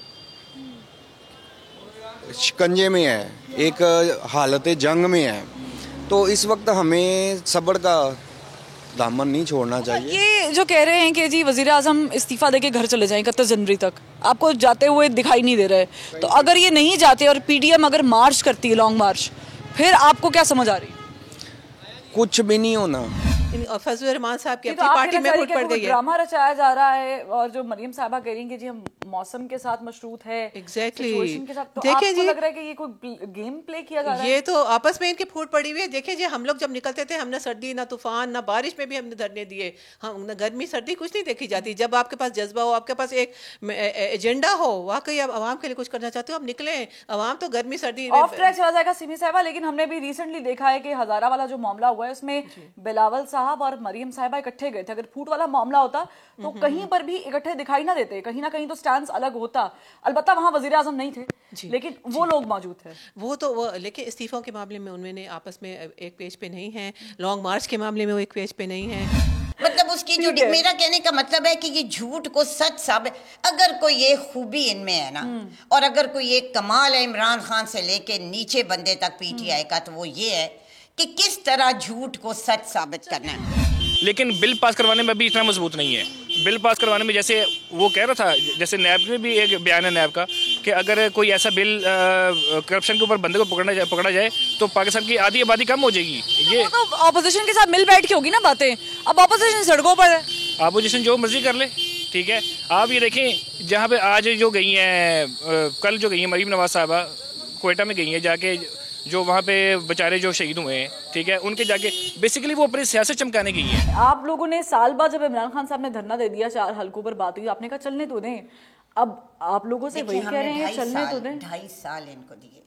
शिकंजे में है, एक हालत जंग में है। तो इस वक्त हमें सब्र का दामन नहीं छोड़ना चाहिए। ये जो कह रहे हैं कि जी वज़ीर आज़म इस्तीफ़ा देके घर चले जाएं 31 जनवरी तक, आपको जाते हुए दिखाई नहीं दे रहे, तो अगर ये नहीं जाते और पीडीएम अगर मार्च करती है, लॉन्ग मार्च, फिर आपको क्या समझ आ रही है? कुछ भी नहीं होना। फजलुर रहमान साहब की तो अपनी पार्टी में फूट पड़ गई है। ड्रामा रचाया जा रहा है, और जो मरियम साहबा कह रही हैं कि जी हम मौसम के साथ मशरूत है, एग्जैक्टली। तो देखिए जी, लग रहा है कि ये कोई गेम प्ले किया जा रहा है। ये तो आपस में इनकी फूट पड़ी हुई है। देखिए जी, हम लोग जब निकलते थे, हमने सर्दी ना तूफान ना बारिश में भी हमने धरने दिए, हम न गर्मी सर्दी कुछ नहीं देखी जाती। जब आपके पास जज्बा हो, आपके पास एक एजेंडा हो, वाकई आप आवाम के लिए कुछ करना चाहते हो, हम निकले। आवाम तो गर्मी सर्दी ऑफ ट्रैक चला जाएगा सिमी साहिबा, लेकिन हमने भी रिसेंटली देखा है कि हजारा वाला जो मामला हुआ है उसमें बिलावल साहब और मरियम साहिबा इकट्ठे गए थे। अगर फूट वाला मामला होता तो कहीं पर भी इकट्ठे दिखाई ना देते, कहीं ना कहीं तो स्टैंड अलग होता। अलबत्ता वहां वजीर आजम नहीं थे, लेकिन वो लोग मौजूद थे। वो लेकिन इस्तीफों के मामले में उन्होंने आपस में एक पेज पे नहीं है, लॉन्ग मार्च के मामले में वो एक पेज पे नहीं है। मतलब उसकी जो मेरा कहने का मतलब है कि ये झूठ को सच साबित, अगर कोई ये खूबी इनमें है ना, और अगर कोई एक कमाल है इमरान खान से लेके नीचे बंदे तक पीटीआई का, तो वो ये है कि किस तरह झूठ को सच साबित करना है। लेकिन बिल पास करवाने में अभी इतना मजबूत नहीं है। बिल पास करवाने में जैसे वो कह रहा था, जैसे नैब में भी एक बयान है नैब का कि अगर कोई ऐसा बिल करप्शन के ऊपर बंदे को पकड़ा जाए तो पाकिस्तान की आधी आबादी कम हो जाएगी। ये तो ऑपोजिशन के साथ मिल बैठ के होगी ना बातें। अब ऑपोजिशन सड़कों पर है, अपोजिशन जो मर्जी कर ले, ठीक है। आप ये देखें जहाँ पे आज जो गई हैं, कल जो गई हैं मरीम नवाज साहबा कोयटा में गई हैं, जाके जो वहाँ पे बेचारे जो शहीद हुए हैं, ठीक है, उनके जाके बेसिकली वो अपनी सियासत चमकाने गई है। आप लोगों ने साल बाद जब इमरान खान साहब ने धरना दे दिया, 4 हलकों पर बात हुई, आपने कहा चलने तो दें। अब आप लोगों से वही कह रहे हैं चलने तो दें। 2.5 साल इनको दिए,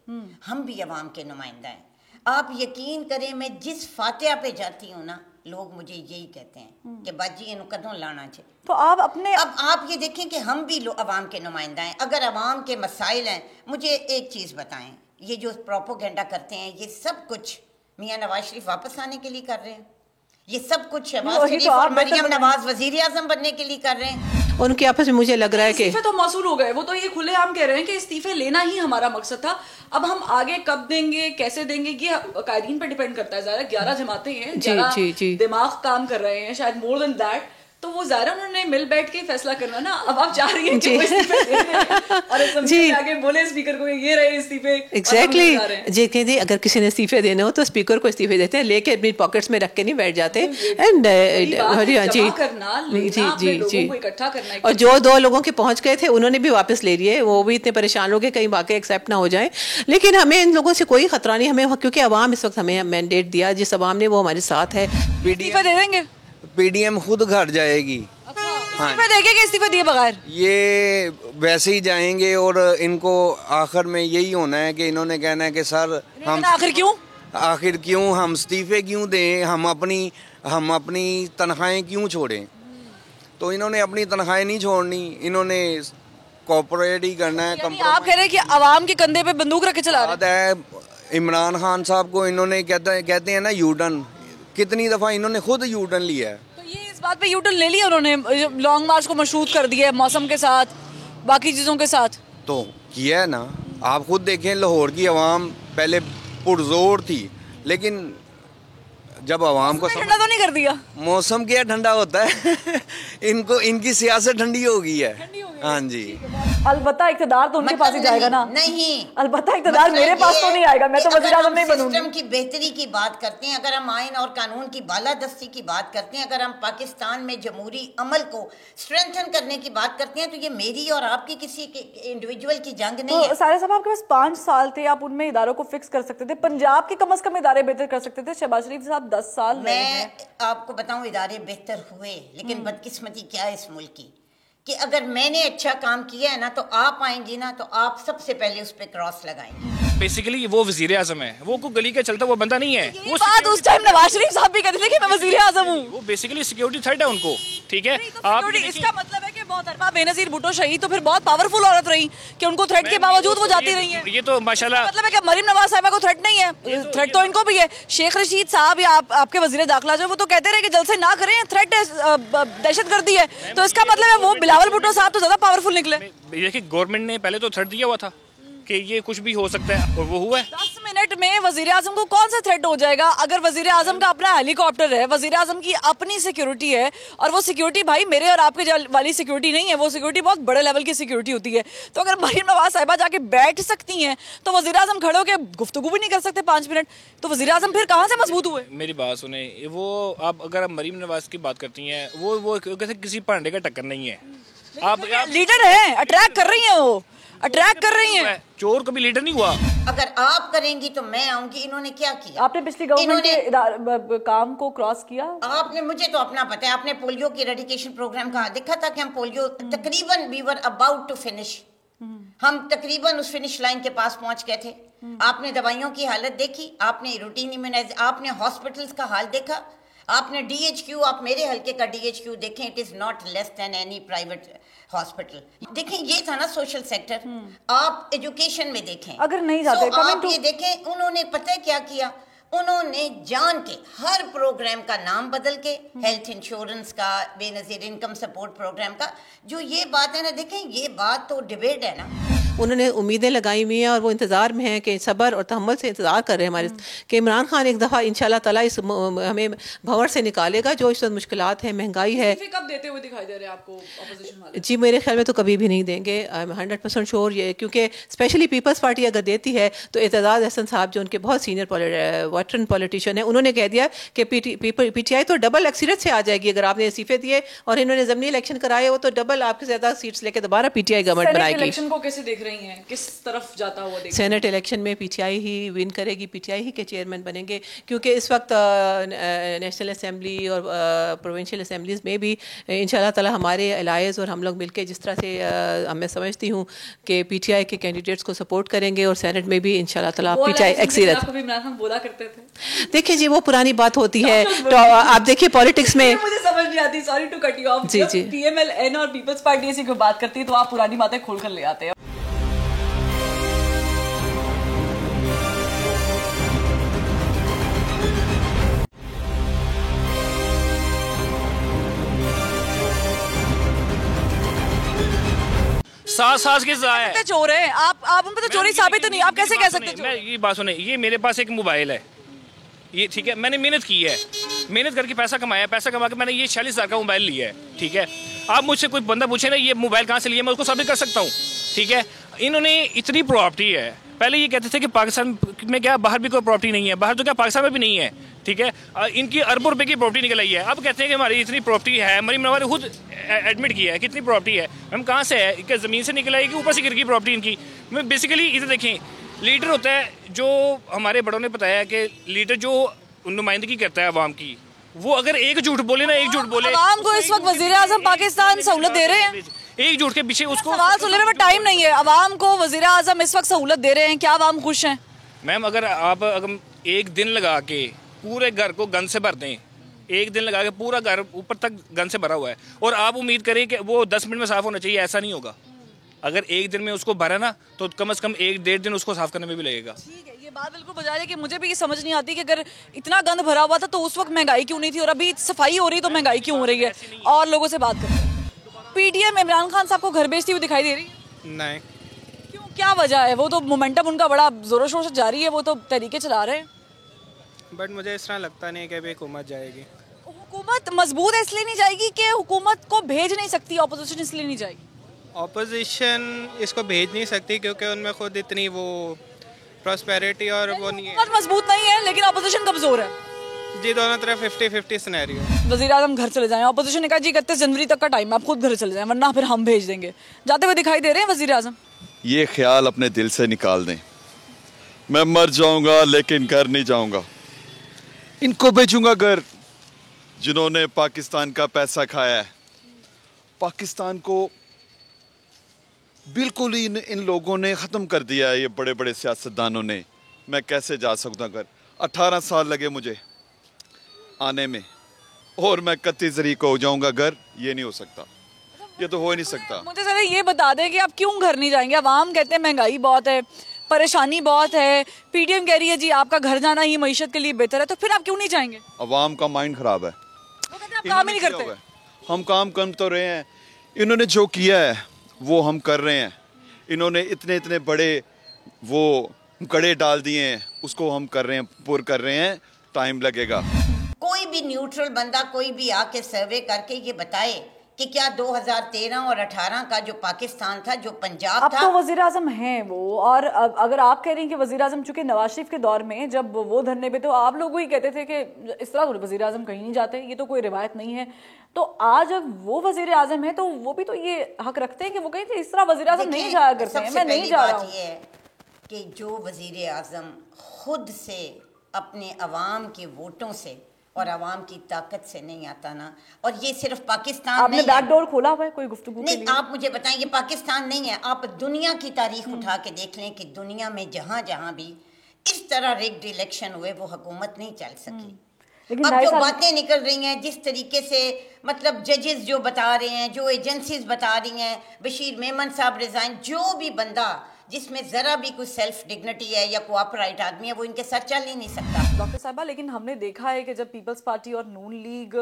हम भी अवाम के नुमाइंदा हैं। आप यकीन करें, मैं जिस फातिहा पे जाती हूँ ना, लोग मुझे यही कहते हैं कि बाजी इन्हों कदों लाना चाहिए। तो आप अपने अब आप ये देखें कि हम भी अवाम के नुमाइंदा हैं। अगर अवाम के मसाइल हैं, मुझे एक चीज़ बताएं, ये जो प्रोपोगेंडा करते हैं, ये सब कुछ मियां नवाज शरीफ वापस आने के लिए कर रहे हैं। ये सब कुछ शहबाज शरीफ और मरियम नवाज वजीर आजम बनने के लिए कर रहे हैं। उनके आपस में मुझे लग रहा है कि इस्तीफे तो मौसूल हो गए। वो तो ये खुलेआम कह रहे हैं कि इस्तीफे लेना ही हमारा मकसद था। अब हम आगे कब देंगे, कैसे देंगे, ये कायदीन पर डिपेंड करता है। ज़ाहिर 11 जमातें हैं, 11 दिमाग काम कर रहे हैं, शायद मोर देन दैट। तो वो ज़ाहिर उन्होंने मिल बैठ के फैसला करना ना। अब आप चाह रही हैं कि वो इस्तीफे दे दें और असेंबली में आके बोले स्पीकर को ये रहे इस्तीफे। एग्जैक्टली जी कहते अगर किसी ने इस्तीफे देने हो तो स्पीकर को इस्तीफे देते हैं, लेके अपनी पॉकेट्स में रख के नहीं बैठ जाते। एंड जी जी इकट्ठा करना। और जो 2 लोगों के पहुंच गए थे उन्होंने भी वापस ले लिए। वो भी इतने परेशान हो गए कहीं वाकई एक्सेप्ट ना हो जाए। लेकिन हमें इन लोगों से कोई खतरा नहीं, हमें, क्योंकि अवाम इस वक्त हमें मैंडेट दिया, जिस अवाम ने वो हमारे साथ है। इस्तीफा दे देंगे, पीडीएम खुद घर जाएगी। इस्तीफा देंगे कि इस्तीफा दिए बगैर? ये वैसे ही जाएंगे और इनको आखिर में यही होना है कि इन्होंने कहना है कि सर हम आखिर क्यों हम इस्तीफे क्यों दें, हम अपनी तनख्वाहें क्यों छोड़ें। तो इन्होंने अपनी तनख्वाहें नहीं छोड़नी, इन्होंने कॉपरेट ही करना है। आप कह रहे हैं कि अवाम के कंधे पे बंदूक रख के चला रहे हैं। इमरान खान साहब को इन्होंने कहते हैं ना यूटर्न, कितनी दफ़ा इन्होंने खुद यूटर्न लिया है। तो ये इस बात पे यूटर्न ले लिया उन्होंने, लॉन्ग मार्च को मशरूत कर दिया है मौसम के साथ, बाकी चीज़ों के साथ। तो किया है ना, आप खुद देखें लाहौर की आवाम पहले पुरजोर थी, लेकिन जब आवाम को ठंडा तो नहीं कर दिया। मौसम क्या ठंडा होता है इनकी सियासत ठंडी हो गई है। हाँ जी, अलबत्ता इक़्तिदार तो उनके पास ही जाएगा ना। नहीं, अलबत्ता इक़्तिदार मेरे पास तो नहीं आएगा, मैं तो वज़ीर आज़म नहीं बनूंगी। सिस्टम की बेहतरी की बात करते हैं, अगर हम आइन और कानून की बालादस्ती की बात करते हैं, अगर हम पाकिस्तान में जमहूरी अमल को स्ट्रेंथन करने की बात करते हैं, तो ये मेरी और आपकी किसी इंडिविजुअल की जंग नहीं है। सारे साहब आपके पास 5 साल थे, आप उनमें इदारों को फिक्स कर सकते थे। पंजाब के कम से कम इदारे बेहतर कर सकते थे। शहबाज शरीफ साहब 10 साल मैं आपको बताऊं, इदारे बेहतर हुए, लेकिन बदकिस्मती क्या है इस मुल्क की कि अगर मैंने अच्छा काम किया है ना, तो आप आएंगी ना, तो आप सबसे पहले उस पर क्रॉस लगाएंगे। बेसिकली वो वजीर आजम है, वो कोई गली का चलता वो बंदा नहीं है। वो बात उस टाइम नवाज शरीफ साहब भी कहते थे कि मैं वजीर आजम हूँ। वो बेसिकली सिक्योरिटी थ्रेट है उनको, ठीक है। आप इसका मतलब है कि मोहतरमा बेनज़ीर भुट्टो शहीद तो फिर बहुत पावरफुल औरत रही कि उनको थ्रेट के बावजूद वो जाती रही है। ये तो माशाल्लाह मतलब है कि मरीम नवाज साहिबा को थ्रेट नहीं है, थ्रेट तो इनको भी है। शेख रशीद साहब या आपके वजीर दाखिला जो वो तो कहते रहे कि जलसे ना करें, थ्रेट दहशतगर्दी है। तो इसका मतलब है वो बिलावल भुट्टो साहब तो ज्यादा पावरफुल निकले। देखिए गवर्नमेंट ने पहले तो थ्रेट दिया हुआ था कि ये कुछ भी हो सकता है, और वो हुआ है। 10 मिनट में वजीर आजम को कौन सा थ्रेट हो जाएगा? अगर वजीर आजम का अपना हेलीकॉप्टर है, वजीर आजम की अपनी सिक्योरिटी है, और वो सिक्योरिटी भाई मेरे और आपके वाली सिक्योरिटी नहीं है, वो सिक्योरिटी बहुत बड़े लेवल की सिक्योरिटी होती है। तो अगर मरीम नवाज साहिबा जाके बैठ सकती हैं, तो वजीर आजम खड़े होकर गुफ्तगू भी नहीं कर सकते 5 मिनट, तो वजीर आजम फिर कहाँ से मजबूत हुए? मेरी बात सुने, वो आप अगर मरीम नवाज की बात करती हैं, वो कैसे किसी पांडे का टक्कर नहीं है। आप लीडर हैं, अट्रैक्ट कर रही हैं, वो अट्रैक्ट कर रही हैं। चोर कभी लीडर नहीं हुआ। अगर आप करेंगी तो मैं आऊंगी। इन्होंने क्या किया? आपने पिछली गवर्नमेंट के काम को क्रॉस किया। आपने, मुझे तो अपना पता है, आपने पोलियो की रेडिकेशन प्रोग्राम कहा, देखा था कि हम पोलियो तकरीबन we were about to finish, हम तकरीबन उस फिनिश लाइन के पास पहुंच गए थे। आपने दवाइयों की हालत देखी, आपने रूटीन इम्यूनाइज, आपने हॉस्पिटल्स का हाल देखा, आपने DHQ, आप मेरे हल्के का DHQ देखें, it is not less than any private hospital. देखें, ये था ना सोशल सेक्टर। आप एजुकेशन में देखें, अगर नहीं जाते आप ये देखें, उन्होंने पता है क्या किया, उन्होंने जान के हर प्रोग्राम का नाम बदल के, हेल्थ इंश्योरेंस का, बेनजीर इनकम सपोर्ट प्रोग्राम का, जो ये बात है ना, देखें ये बात तो डिबेट है ना। उन्होंने उम्मीदें लगाई हुई हैं और वो इंतज़ार में हैं कि सब्र और तहम्मुल से इंतज़ार कर रहे हैं हमारे कि इमरान खान एक दफ़ा इंशाल्लाह ताला इस हमें भंवर से निकालेगा जो इस वक्त मुश्किलात है, महंगाई है। कब देते हुए दिखाई दे रहे हैं आपको ऑपोजिशन वाले? जी मेरे ख्याल में तो कभी भी नहीं देंगे, आई एम 100% श्योर ये, क्योंकि स्पेशली पीपल्स पार्टी अगर देती है तो एतजाज़ अहसन साहब जो उनके बहुत सीनियर वेटरन पॉलिटिशियन है, उन्होंने कह दिया कि PTI तो डबल अक्सरियत से आ जाएगी अगर आपने इस्तीफे दिए और इन्होंने ज़मीनी इलेक्शन कराए हो तो डबल आपके ज़्यादा सीट्स लेके दोबारा PTI गवर्नमेंट बनाएगी। इलेक्शन को कैसे देख रही हैं, किस तरफ जाता हुआ देख? सेनेट इलेक्शन में PTI ही विन करेगी, PTI ही के चेयरमैन बनेंगे, क्योंकि इस वक्त नेशनल असेंबली और प्रोविंशियल असेंबलीज में भी इंशाल्लाह ताला हमारे अलायज और हम लोग मिलके जिस तरह से मैं समझती हूँ कि PTI के कैंडिडेट्स को सपोर्ट करेंगे और सेनेट में भी इंशाल्लाह ताला PTI एक्सीलेंट। इमरान खान बोला करते थे, देखिए जी वो पुरानी बात होती है, तो आप देखिए पॉलिटिक्स में मुझे समझ नहीं आती, sorry to cut you off, जी जी PMLN और पीपल्स पार्टी ऐसी कोई बात करती है तो आप पुरानी बातें खोल कर ले आते हैं। सास के जाया है, चोर है आप उन पर तो चोरी साबित नहीं, आप कैसे कह सकते हो? मैं ये बात सुने, ये मेरे पास एक मोबाइल है, ये ठीक है, मैंने मेहनत की है, मेहनत करके पैसा कमाया, पैसा कमा के मैंने ये 40,000 का मोबाइल लिया है, ठीक है। आप मुझसे कोई बंदा पूछे ना ये मोबाइल कहाँ से लिया, मैं उसको साबित कर सकता हूँ, ठीक है। इन्होंने इतनी प्रॉपर्टी है, पहले ये कहते थे कि पाकिस्तान में क्या बाहर भी कोई प्रॉपर्टी नहीं है, बाहर तो क्या पाकिस्तान में भी नहीं है, ठीक है। इनकी अरबों रुपए की प्रॉपर्टी निकल आई है, अब कहते हैं कि हमारी इतनी प्रॉपर्टी है, मरीम नवाज ने खुद एडमिट किया है कितनी प्रॉपर्टी है, हम कहाँ से है, क्या ज़मीन से निकल आएगी, ऊपर से गिर गई प्रॉपर्टी इनकी। मैं बेसिकली इधर देखें, लीडर होता है जो हमारे बड़ों ने बताया कि लीडर जो नुमाइंदगी करता है अवाम की, वो अगर एक झूठ बोले ना, एक झूठ बोले, अवाम को इस वक्त वजीर आजम पाकिस्तान सहूलत दे रहे हैं, एक झूठ के पीछे उसको सवाल सुनने में टाइम नहीं है। अवाम को वजीर आजम इस वक्त सहूलत दे रहे हैं, क्या अवाम खुश हैं? मैम अगर एक दिन लगा के पूरे घर को गन से भर दें, एक दिन लगा के पूरा घर ऊपर तक गन से भरा हुआ है और आप उम्मीद करें कि वो 10 मिनट में साफ होना चाहिए, ऐसा नहीं होगा। अगर एक दिन में उसको भरा ना तो कम से कम 1-1.5 दिन उसको साफ करने में भी लगेगा। ठीक है, ये बात बिल्कुल बजा है कि मुझे भी ये समझ नहीं आती कि अगर इतना गंद भरा हुआ था तो उस वक्त महंगाई क्यों नहीं थी और अभी सफाई हो रही है तो महंगाई क्यों हो रही है। और लोगों से बात करें, PTM इमरान खान साहब को घर बेचती हुई दिखाई दे रही है? नहीं, क्यों, क्या वजह है? वो तो मोमेंटम उनका बड़ा जोरों शोर से जारी है, वो तो तरीके चला रहे हैं, बट मुझे इस तरह लगता नहीं कि अभी हुकूमत जाएगी। हुकूमत मजबूत है इसलिए नहीं जाएगी कि हुकूमत को भेज नहीं सकती, ऑपोजिशन इसलिए नहीं जाएगी? ऑपोजिशन इसको भेज नहीं सकती क्योंकि उनमें खुद इतनी वो प्रॉस्पेरिटी और वो नहीं है। हुकूमत मजबूत नहीं है लेकिन ऑपोजिशन कमजोर है। जी दोनों तरफ 50-50 सिनेरियो। वजीर आजम घर चले जाएं, ऑपोजिशन ने कहा जी 31 जनवरी तक का टाइम है, आप खुद घर चले जाएं वरना फिर हम भेज देंगे, जाते हुए दिखाई दे रहे हैं वजीर आजम। ये ख्याल अपने दिल से निकाल दें, मैं मर जाऊंगा लेकिन घर नहीं जाऊंगा, इनको भेजूंगा घर जिन्होंने पाकिस्तान का पैसा खाया है। पाकिस्तान को बिल्कुल ही इन लोगों ने ख़त्म कर दिया है, ये बड़े बड़े सियासतदानों ने। मैं कैसे जा सकता घर? 18 साल लगे मुझे आने में और मैं 31 तारीख को हो जाऊंगा घर, ये नहीं हो सकता, ये तो हो ही नहीं सकता। मुझे जरा ये बता दें कि आप क्यों घर नहीं जाएंगे? अवाम कहते हैं महंगाई बहुत है, परेशानी बहुत है, PTM कह रही है जी आपका घर जाना ही मईशत के लिए बेहतर है, तो फिर आप क्यों नहीं जाएंगे? अवाम का माइंड खराब है, वो कहते हैं आप काम ही नहीं करते। हम काम कर तो रहे हैं, इन्होंने जो किया है वो हम कर रहे हैं। इन्होंने इतने इतने बड़े वो गड़े डाल दिए हैं, उसको हम कर रहे हैं, पुर कर रहे हैं, टाइम लगेगा। कोई भी न्यूट्रल बंदा कोई भी आके सर्वे करके ये बताए कि क्या 2013 और 18 का जो पाकिस्तान था, जो पंजाब अब था। तो वजीर आजम हैं वो, और अगर आप कह रही हैं कि वजीर आजम चूंकि नवाज शरीफ के दौर में जब वो धरने पे, तो आप लोग ही कहते थे कि इस तरह वजीर आजम कहीं नहीं जाते, ये तो कोई रिवायत नहीं है। तो आज जब वो वजीर आजम है तो वो भी तो ये हक रखते हैं कि वो कहीं थे इस तरह वजीर आजम नहीं जाया करते हैं। मैं नहीं जा रहा हूँ कि जो वजीर आजम खुद से अपने अवाम के वोटों से और अवाम की ताकत से नहीं आता ना, और ये सिर्फ पाकिस्तान आपने बैक डोर खोला हुआ है कोई गुफ्तगू के लिए? आप मुझे बताएं, ये पाकिस्तान नहीं है, आप दुनिया की तारीख उठा के देख लें कि दुनिया में जहाँ जहाँ भी इस तरह रिग्ड इलेक्शन हुए वो हुकूमत नहीं चल सकी। अब जो बातें निकल रही हैं, जिस तरीके से मतलब जजेस जो बता रहे हैं, जो एजेंसीज बता रही हैं, बशीर मेमन साहब रिजाइन, जो भी बंदा जिसमें ज़रा भी कुछ सेल्फ डिग्निटी है या कोऑपरेट आदमी है, वो इनके साथ चल ही नहीं सकता। डॉक्टर साहिबा, लेकिन हमने देखा है कि जब पीपल्स पार्टी और नून लीग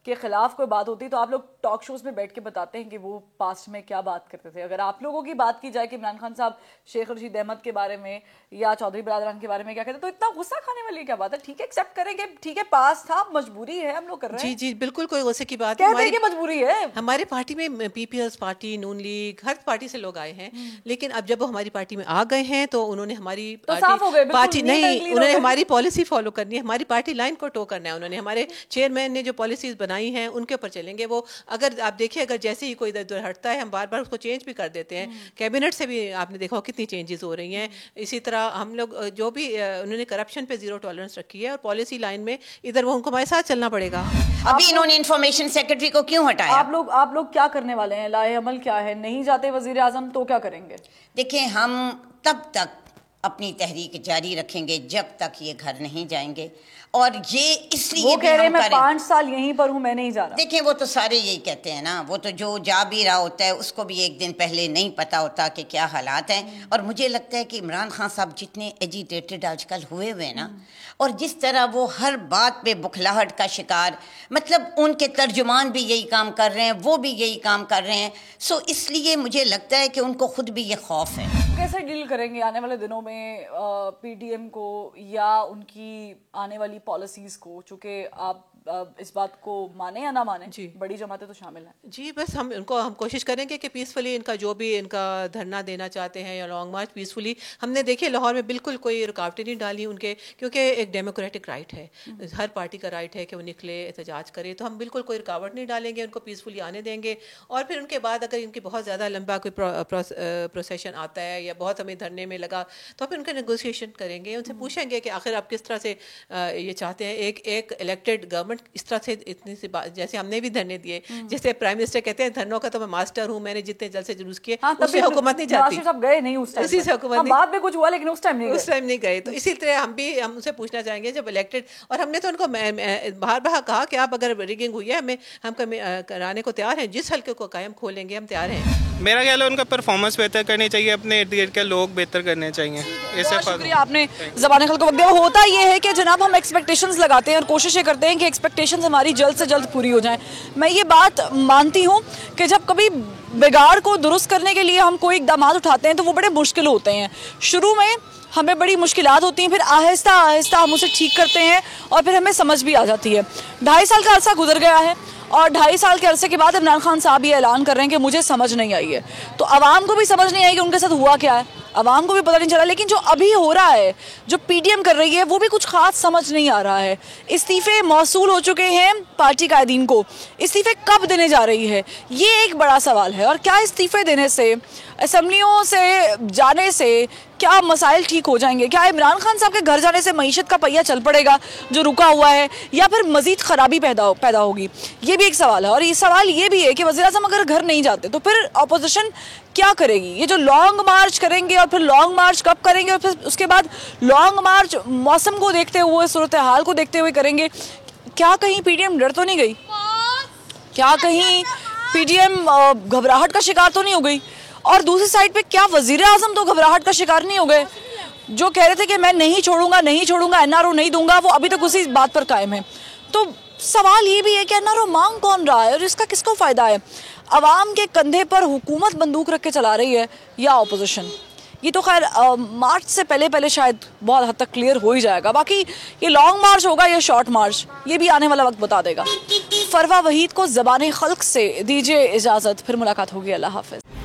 के खिलाफ कोई बात होती तो आप लोग टॉक शोज में बैठ के बताते हैं कि वो पास्ट में क्या बात करते थे। अगर आप लोगों की बात की जाए कि इमरान खान साहब शेख रशीद अहमद के बारे में या चौधरी बरादरान के बारे में क्या कहते, तो इतना गुस्सा खाने वाली क्या बात है? ठीक है, एक्सेप्ट करेंगे, ठीक है, पास था, मजबूरी है, हम लोग कर रहे हैं। जी जी बिल्कुल कोई गुस्से की बात नहीं, मजबूरी है। हमारे पार्टी में पीपल्स पार्टी, नून लीग, हर पार्टी से लोग आए हैं, लेकिन अब जब वो हमारी पार्टी में आ गए हैं तो उन्होंने हमारी पार्टी नहीं, उन्होंने हमारी पॉलिसी फॉलो करनी है, हमारी पार्टी लाइन को टो करना है। उन्होंने हमारे चेयरमैन ने जो पॉलिसीज बनाई हैं उनके ऊपर चलेंगे। वो अगर आप देखिए, अगर जैसे ही कोई इधर उधर हटता है हम बार बार उसको चेंज भी कर देते हैं। कैबिनेट से भी आपने देखा कितनी चेंजेस हो रही हैं। इसी तरह हम लोग जो भी उन्होंने करप्शन पे जीरो टॉलरेंस रखी है और पॉलिसी लाइन में इधर वो उनको हमारे साथ चलना पड़ेगा। अभी इन्होंने इंफॉर्मेशन सेक्रेटरी को क्यों हटाया? आप लोग क्या करने वाले हैं? लाए अमल क्या है? नहीं जाते वजीर आजम तो क्या करेंगे? देखिए, हम तब तक अपनी तहरीक जारी रखेंगे जब तक ये घर नहीं जाएंगे, और ये इसलिए वो कह रहे हैं मैं 5 साल यहीं पर हूं, मैं नहीं जा रहा। देखिए, वो तो सारे यही कहते हैं ना, वो तो जो जा भी रहा होता है उसको भी एक दिन पहले नहीं पता होता कि क्या हालात हैं। और मुझे लगता है कि इमरान खान साहब जितने एजिटेटेड आजकल हुए हुए ना, और जिस तरह वो हर बात पे बुखलाहट का शिकार, मतलब उनके तर्जुमान भी यही काम कर रहे हैं, वो भी यही काम कर रहे हैं, सो इसलिए मुझे लगता है कि उनको खुद भी ये खौफ है। कैसे डील करेंगे आने वाले दिनों में पीडीएम को या उनकी आने वाली पॉलिसीज को? चूंकि आप इस बात को माने या ना माने, जी बड़ी जमातें तो शामिल हैं। जी बस हम कोशिश करेंगे कि पीसफुली इनका जो भी इनका धरना देना चाहते हैं या लॉन्ग मार्च पीसफुली, हमने देखिए लाहौर में बिल्कुल कोई रुकावटें नहीं डाली उनके, क्योंकि एक डेमोक्रेटिक राइट है, हर पार्टी का राइट है कि वो निकले, एहतजाज करे, तो हम बिल्कुल कोई रुकावट नहीं डालेंगे, उनको पीसफुली आने देंगे। और फिर उनके बाद अगर इनकी बहुत ज़्यादा लंबा कोई प्रोसेशन आता है या बहुत हमें धरने में लगा तो फिर उनका नेगोशिएशन करेंगे, उनसे पूछेंगे कि आखिर आप किस तरह से ये चाहते हैं। एक इलेक्टेड गवर्नमेंट इस तरह से इतनी सी बात, जैसे हमने भी धरने दिए, जैसे प्राइम मिनिस्टर कहते हैं धरनों का तो मैं मास्टर हूँ, मैंने जितने जल्द से जुलूस किए, उससे हुकूमत नहीं जाती। सब गए नहीं उस टाइम, इसी से हुकूमत नहीं, बाद में कुछ हुआ लेकिन उस टाइम नहीं गए। तो इसी तरह हम उनसे पूछना चाहेंगे जब इलेक्टेड, और हमने तो उनको बार बार कहा कि आप अगर रिगिंग हुई है हम कराने को तैयार हैं, जिस हल्के को कायम खोलेंगे हम तैयार हैं। मेरा ख्याल है उनका परफॉर्मेंस बेहतर करनी चाहिए, अपने इर्द गिर्द के लोग बेहतर करने चाहिए। शुक्रिया, आपने ज़बान खल को वक्त दिया। होता ये है कि जनाब हम एक्सपेक्टेशंस लगाते हैं और कोशिशें करते हैं कि एक्सपेक्टेशंस हमारी जल्द से जल्द पूरी हो जाएं। मैं ये बात मानती हूँ कि जब कभी बिगाड़ को दुरुस्त करने के लिए हम कोई इक़दाम उठाते हैं तो वो बड़े मुश्किल होते हैं। शुरू में हमें बड़ी मुश्किलात होती हैं, फिर आहिस्ता आहिस्ता हम उसे ठीक करते हैं और फिर हमें समझ भी आ जाती है। 2.5 साल का अरसा गुजर गया है और 2.5 साल के अरसे के बाद इमरान खान साहब ये ऐलान कर रहे हैं कि मुझे समझ नहीं आई है। तो आवाम को भी समझ नहीं आई कि उनके साथ हुआ क्या है, आवाम को भी पता नहीं चला। लेकिन जो अभी हो रहा है, जो पीडीएम कर रही है, वो भी कुछ खास समझ नहीं आ रहा है। इस्तीफे मौसूल हो चुके हैं पार्टी कायदीन को, इस्तीफे कब देने जा रही है, ये एक बड़ा सवाल है। और क्या इस्तीफे देने से, असम्बलियों से जाने से क्या मसाइल ठीक हो जाएंगे? क्या इमरान खान साहब के घर जाने से मईशत का पहिया चल पड़ेगा जो रुका हुआ है, या फिर मजीद खराबी पैदा होगी? ये भी एक सवाल है। और ये सवाल ये भी है कि वज़ीर आज़म अगर घर नहीं जाते तो फिर अपोजिशन क्या करेगी? ये जो लॉन्ग मार्च करेंगे और फिर लॉन्ग मार्च कब करेंगे, और फिर उसके बाद लॉन्ग मार्च मौसम को देखते हुए, सूरत हाल को देखते हुए करेंगे। क्या कहीं पीडीएम डर तो नहीं गई? क्या कहीं पीडीएम घबराहट का शिकार तो नहीं हो गई? और दूसरी साइड पे क्या वजीर आजम तो घबराहट का शिकार नहीं हो गए? जो कह रहे थे कि मैं नहीं छोड़ूंगा एनआरओ नहीं दूंगा, वो अभी तक उसी बात पर कायम है। तो सवाल ये भी है कि एनआरओ मांग कौन रहा है और इसका किसको फ़ायदा है? आवाम के कंधे पर हुकूमत बंदूक रख के चला रही है या अपोजिशन? ये तो खैर मार्च से पहले शायद बहुत हद तक क्लियर हो ही जाएगा। बाकी ये लॉन्ग मार्च होगा या शॉर्ट मार्च, ये भी आने वाला वक्त बता देगा। फरवा वहीद को ज़बान खल्क से दीजिए इजाज़त, फिर मुलाकात होगी। अल्लाह हाफ़िज़।